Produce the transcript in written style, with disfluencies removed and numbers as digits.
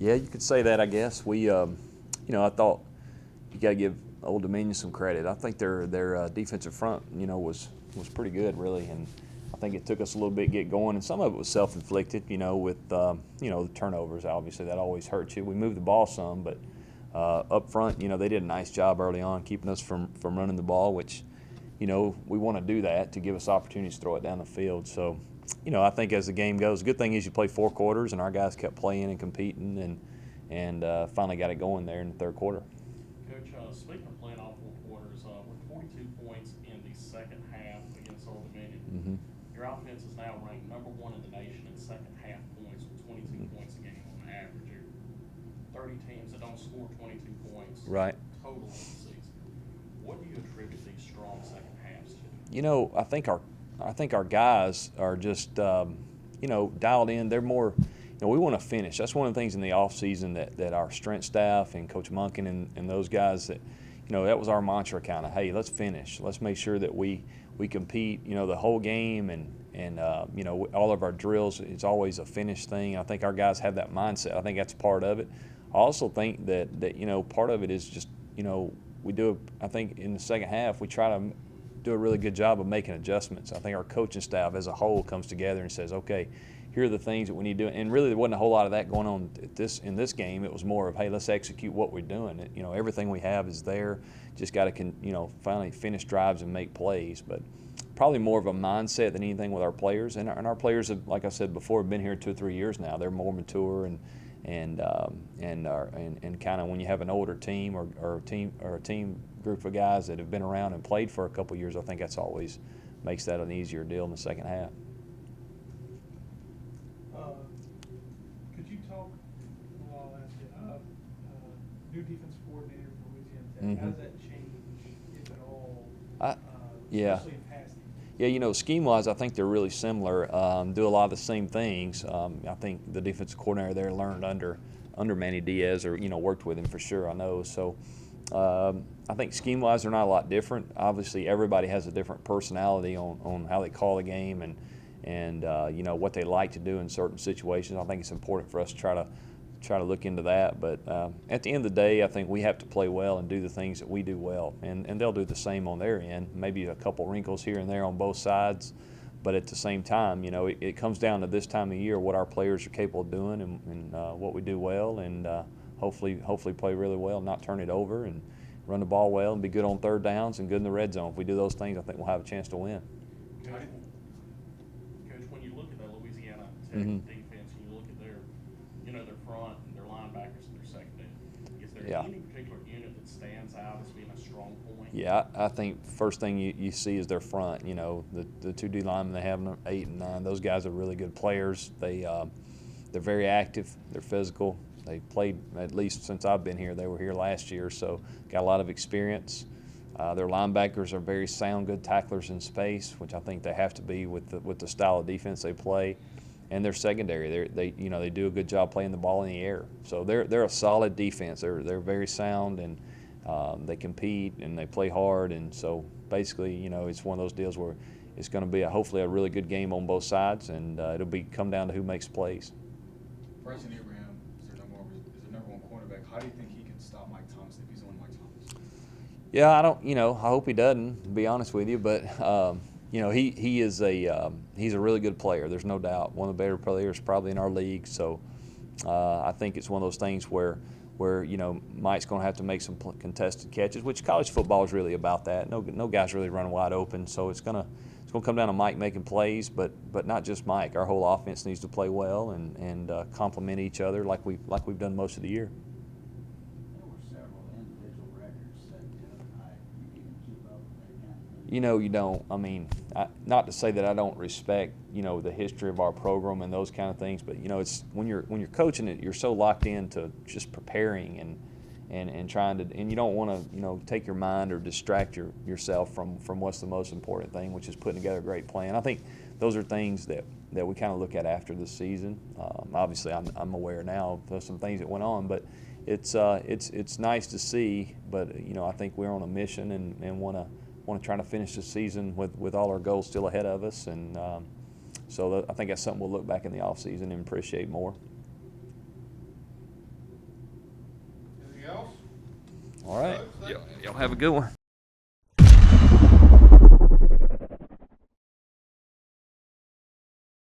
Yeah, you could say that. I guess I thought you got to give Old Dominion some credit. I think their defensive front, was pretty good, really, and I think it took us a little bit to get going, and some of it was self-inflicted. With the turnovers. Obviously, that always hurts you. We moved the ball some, but up front, they did a nice job early on keeping us from running the ball, which we want to do that to give us opportunities to throw it down the field. So, I think as the game goes, the good thing is you play 4 quarters, and our guys kept playing and competing, and finally got it going there in the third quarter. Coach, speaking of playing all 4 quarters, with 42 points in the second half against Old Dominion, your offense is now ranked number 1 in the nation in second half points with 22 points a game on average. There are 30 teams that don't score 22 points Right. total in the season. What do you attribute these strong second halves to? I think our guys are just dialed in. They're more. We want to finish. That's one of the things in the offseason that our strength staff and Coach Munkin and those guys that was our mantra, kind of, hey, let's finish. Let's make sure that we compete, the whole game, and all of our drills, it's always a finish thing. I think our guys have that mindset. I think that's part of it. I also think that part of it is just, we do, I think in the second half, we try to do a really good job of making adjustments. I think our coaching staff as a whole comes together and says, okay, here are the things that we need to do. And really, there wasn't a whole lot of that going on in this game. It was more of, hey, let's execute what we're doing. Everything we have is there. Just got to, finally finish drives and make plays. But probably more of a mindset than anything with our players. And our players have, like I said before, have been here 2 or 3 years now. They're more mature and kind of when you have an older team or a team group of guys that have been around and played for a couple of years, I think that's always makes that an easier deal in the second half. Could you talk, well, I'll ask you, new defense coordinator for Louisiana Tech, how does that change, if at all, Yeah. especially in passing? Yeah, scheme-wise, I think they're really similar. Do a lot of the same things. I think the defensive coordinator there learned under Manny Diaz, or worked with him for sure. I know. So I think scheme-wise, they're not a lot different. Obviously, everybody has a different personality on how they call the game and what they like to do in certain situations. I think it's important for us to try to look into that. But at the end of the day, I think we have to play well and do the things that we do well, and they'll do the same on their end. Maybe a couple wrinkles here and there on both sides, but at the same time, it comes down to this time of year what our players are capable of doing and what we do well, and hopefully play really well, not turn it over, and run the ball well and be good on third downs and good in the red zone. If we do those things, I think we'll have a chance to win. Coach, when you look at that Louisiana Tech defense, and you look at their front and their linebackers and their secondary, is there any particular unit that stands out as being a strong point? Yeah, I think the first thing you see is their front. The 2 D linemen they have, 8 and 9. Those guys are really good players. They're very active. They're physical. They played, at least since I've been here. They were here last year, so got a lot of experience. Their linebackers are very sound, good tacklers in space, which I think they have to be with the style of defense they play. And their secondary, they do a good job playing the ball in the air. So they're a solid defense. They're very sound, and they compete and they play hard. And so basically, it's one of those deals where it's going to be hopefully a really good game on both sides, and it'll come down to who makes plays. Bryson Abraham is their number 1 cornerback. How do you think he can stop Mike Thomas if he's on Mike Thomas? Yeah, I don't. I hope he doesn't, to be honest with you. But he's a really good player. There's no doubt. One of the better players probably in our league. So I think it's one of those things where Mike's going to have to make some contested catches, which college football is really about that. No guy's really running wide open. So it's going to come down to Mike making plays, but not just Mike. Our whole offense needs to play well and complement each other like we've done most of the year. There were several individual records set the other night. You can keep up with that kind of thing. You don't. I mean, not to say that I don't respect the history of our program and those kind of things, but it's when you're coaching it, you're so locked into just preparing and trying to, and you don't want to take your mind or distract yourself from what's the most important thing, which is putting together a great plan. I think those are things that we kind of look at after the season. Obviously, I'm aware now of some things that went on, but it's nice to see. But I think we're on a mission and want to try to finish the season with all our goals still ahead of us, and so I think that's something we'll look back in the off season and appreciate more. All right. Y'all have a good one.